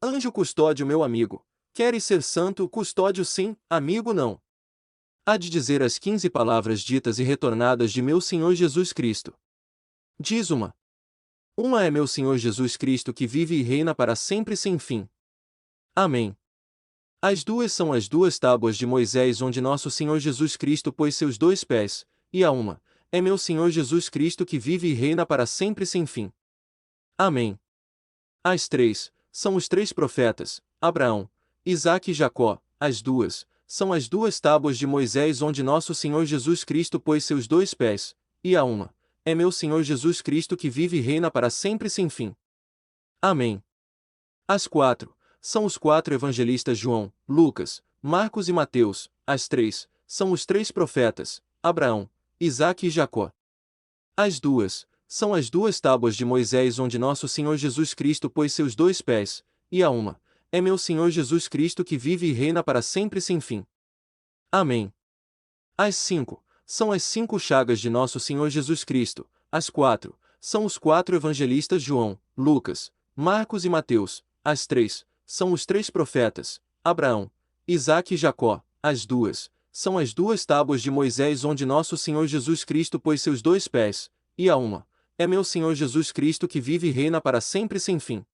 Anjo custódio meu amigo, queres ser santo, custódio sim, amigo não. Há de dizer as 15 palavras ditas e retornadas de meu Senhor Jesus Cristo. Diz uma. Uma é meu Senhor Jesus Cristo que vive e reina para sempre sem fim. Amém. As duas são as duas tábuas de Moisés onde nosso Senhor Jesus Cristo pôs seus dois pés, e a uma é meu Senhor Jesus Cristo que vive e reina para sempre sem fim. Amém. As três são os três profetas, Abraão, Isaque e Jacó. As duas são as duas tábuas de Moisés onde nosso Senhor Jesus Cristo pôs seus dois pés, e a uma é meu Senhor Jesus Cristo que vive e reina para sempre sem fim. Amém. As quatro são os quatro evangelistas João, Lucas, Marcos e Mateus. As três são os três profetas, Abraão, Isaque e Jacó. As duas são as duas tábuas de Moisés onde nosso Senhor Jesus Cristo pôs seus dois pés, e a uma é meu Senhor Jesus Cristo que vive e reina para sempre sem fim. Amém. As cinco são as cinco chagas de nosso Senhor Jesus Cristo. As quatro são os quatro evangelistas João, Lucas, Marcos e Mateus. As três são os três profetas, Abraão, Isaque e Jacó. As duas são as duas tábuas de Moisés onde nosso Senhor Jesus Cristo pôs seus dois pés, e a uma é meu Senhor Jesus Cristo que vive e reina para sempre sem fim.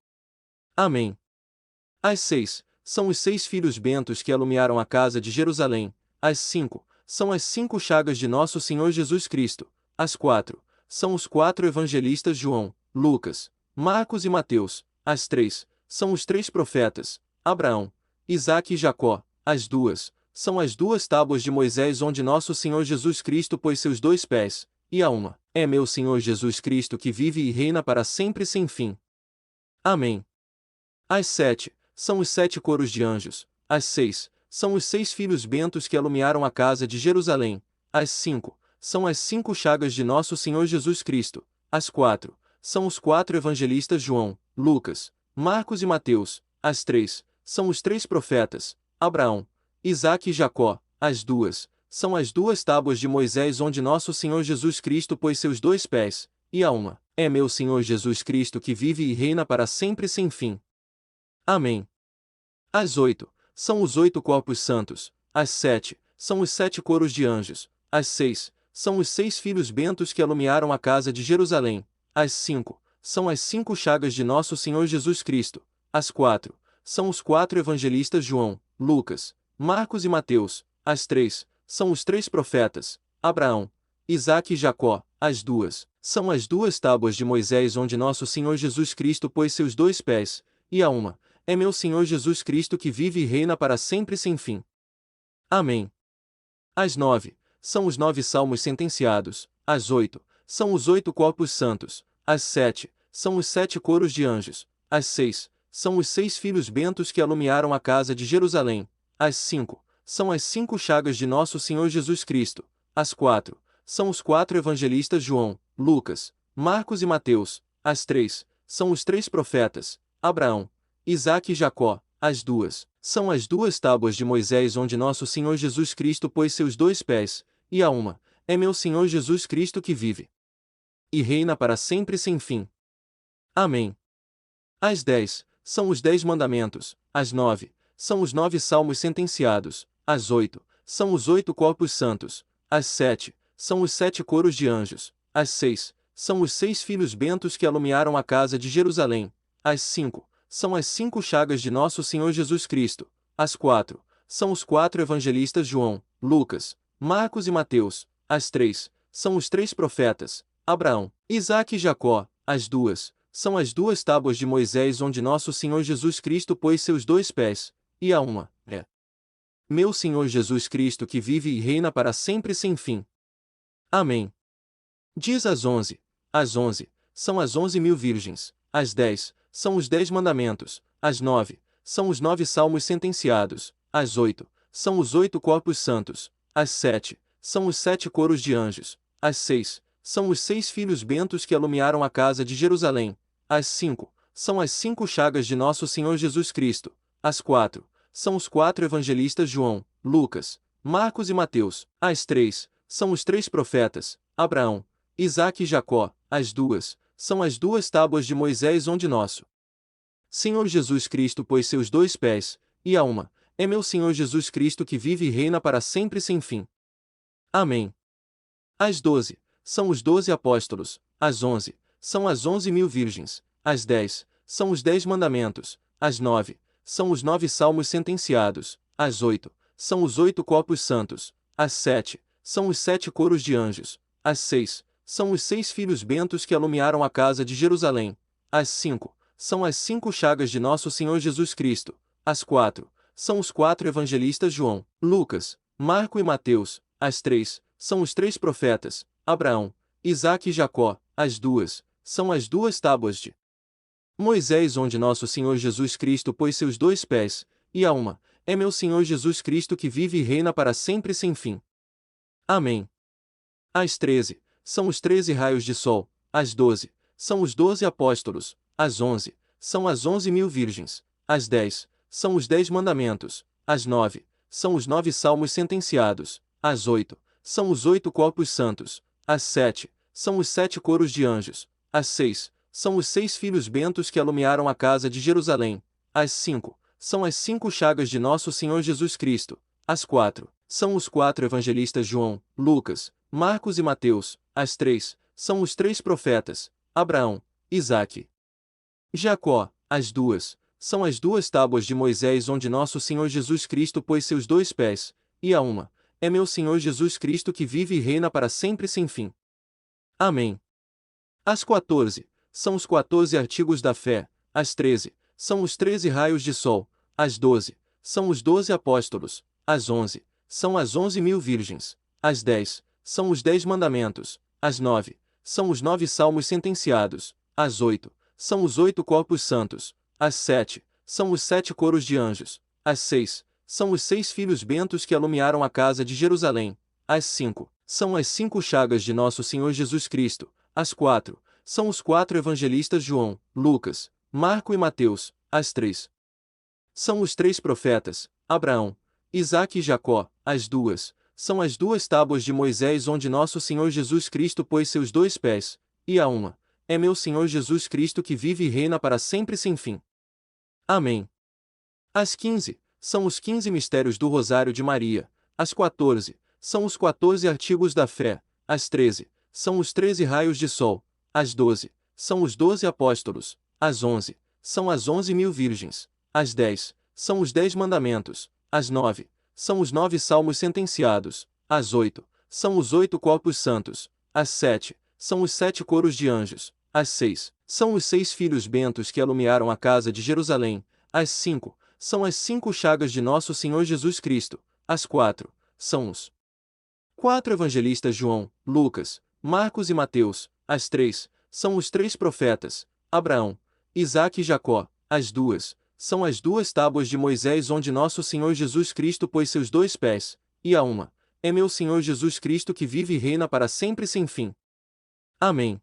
Amém. As seis são os seis filhos bentos que alumiaram a casa de Jerusalém. As cinco são as cinco chagas de nosso Senhor Jesus Cristo. As quatro são os quatro evangelistas João, Lucas, Marcos e Mateus. As três são os três profetas, Abraão, Isaque e Jacó. As duas são as duas tábuas de Moisés onde nosso Senhor Jesus Cristo pôs seus dois pés, e a uma é meu Senhor Jesus Cristo que vive e reina para sempre sem fim. Amém. As sete são os sete coros de anjos. As seis são os seis filhos bentos que alumiaram a casa de Jerusalém. As cinco são as cinco chagas de nosso Senhor Jesus Cristo. As quatro são os quatro evangelistas João, Lucas, Marcos e Mateus. As três são os três profetas, Abraão, Isaque e Jacó. As duas são as duas tábuas de Moisés onde nosso Senhor Jesus Cristo pôs seus dois pés, e a uma é meu Senhor Jesus Cristo que vive e reina para sempre sem fim. Amém. As oito são os oito corpos santos. As sete são os sete coros de anjos. As seis são os seis filhos bentos que alumiaram a casa de Jerusalém. As cinco são as cinco chagas de nosso Senhor Jesus Cristo. As quatro são os quatro evangelistas João, Lucas, Marcos e Mateus. As três são os três profetas, Abraão, Isaque e Jacó. As duas são as duas tábuas de Moisés onde nosso Senhor Jesus Cristo pôs seus dois pés, e a uma é meu Senhor Jesus Cristo que vive e reina para sempre sem fim. Amém. As nove são os nove salmos sentenciados. As oito são os oito corpos santos. As sete são os sete coros de anjos. As seis são os seis filhos bentos que alumiaram a casa de Jerusalém. As cinco são as cinco chagas de nosso Senhor Jesus Cristo. As quatro são os quatro evangelistas João, Lucas, Marcos e Mateus. As três são os três profetas, Abraão, Isaque e Jacó. As duas são as duas tábuas de Moisés onde nosso Senhor Jesus Cristo pôs seus dois pés, e a uma é meu Senhor Jesus Cristo que vive e reina para sempre sem fim. Amém. As 10 são os 10 mandamentos. As 9 são os 9 salmos sentenciados. As 8 são os 8 corpos santos. As 7 são os 7 coros de anjos. As 6 são os 6 filhos bentos que alumiaram a casa de Jerusalém. As 5 são as 5 chagas de nosso Senhor Jesus Cristo. As 4 são os 4 evangelistas João, Lucas, Marcos e Mateus. As 3 são os 3 profetas, Abraão, Isaque e Jacó. As 2 são as 2 tábuas de Moisés onde nosso Senhor Jesus Cristo pôs seus 2 pés, e a uma é meu Senhor Jesus Cristo que vive e reina para sempre sem fim. Amém. Diz as 11. As 11 são as 11.000 virgens. As 10 são os 10 mandamentos. As 9 são os 9 salmos sentenciados. As 8 são os 8 corpos santos. As 7 são os 7 coros de anjos. As 6 são os 6 filhos bentos que alumiaram a casa de Jerusalém. As 5 são as 5 chagas de nosso Senhor Jesus Cristo. As 4 são os 4 evangelistas João, Lucas, Marcos e Mateus. As 3 são os 3 profetas, Abraão, Isaque e Jacó. As 2 são as 2 tábuas de Moisés onde nosso Senhor Jesus Cristo pôs seus 2 pés, e a uma, é meu Senhor Jesus Cristo que vive e reina para sempre sem fim. Amém. As 12, são os 12 apóstolos, as 11, são as 11.000 virgens, as 10, são os 10 mandamentos, as 9, são os 9 salmos sentenciados, as 8, são os 8 corpos santos, as 7, são os 7 coros de anjos, as 6, são os 6 filhos bentos que alumiaram a casa de Jerusalém, as 5, são as 5 chagas de nosso Senhor Jesus Cristo, as 4, são os 4 evangelistas João, Lucas, Marco e Mateus, as 3, são os 3 profetas, Abraão, Isaque e Jacó, as 2, são as 2 tábuas de Moisés onde nosso Senhor Jesus Cristo pôs seus 2 pés, e a uma, é meu Senhor Jesus Cristo que vive e reina para sempre sem fim. Amém. As 13, são os 13 raios de sol, as 12, são os 12 apóstolos, as 11, são as 11.000 virgens, as 10, são os 10 mandamentos, as 9, são os 9 salmos sentenciados, as 8, são os 8 corpos santos, as 7, são os 7 coros de anjos, as 6, são os 6 filhos bentos que alumiaram a casa de Jerusalém, as 5, são as 5 chagas de nosso Senhor Jesus Cristo, as 4, são os 4 evangelistas João, Lucas, Marcos e Mateus, as 3, são os 3 profetas, Abraão, Isaque, Jacó, as 2, são as 2 tábuas de Moisés onde nosso Senhor Jesus Cristo pôs seus 2 pés, e a uma, é meu Senhor Jesus Cristo que vive e reina para sempre sem fim. Amém. As 14, são os 14 artigos da fé, as 13, são os 13 raios de sol, as 12, são os 12 apóstolos, as 11, são as 11.000 virgens, as 10, são os 10 mandamentos, as 9, são os 9 salmos sentenciados, as 8, são os 8 corpos santos, as 7, são os 7 coros de anjos, as 6, são os 6 filhos bentos que alumiaram a casa de Jerusalém, as 5, são as 5 chagas de nosso Senhor Jesus Cristo, as 4, são os 4 evangelistas João, Lucas, Marco e Mateus, as 3, são os 3 profetas, Abraão, Isaque e Jacó, as 2, são as 2 tábuas de Moisés onde nosso Senhor Jesus Cristo pôs seus 2 pés, e a uma, é meu Senhor Jesus Cristo que vive e reina para sempre sem fim. Amém. As 15, são os 15 mistérios do Rosário de Maria, as 14, são os 14 artigos da fé, as 13, são os 13 raios de sol, as 12, são os 12 apóstolos, as 11, são as 11.000 virgens, as 10, são os 10 mandamentos, as 9, são os 9 salmos sentenciados, as 8, são os 8 corpos santos, as 7, são os 7 coros de anjos, as 6, são os 6 filhos bentos que alumiaram a casa de Jerusalém, as 5, são as 5 chagas de nosso Senhor Jesus Cristo, as 4, são os 4 evangelistas João, Lucas, Marcos e Mateus, as 3, são os 3 profetas, Abraão, Isaque e Jacó, as 2, são as 2 tábuas de Moisés onde nosso Senhor Jesus Cristo pôs seus 2 pés, e a uma, é meu Senhor Jesus Cristo que vive e reina para sempre sem fim. Amém.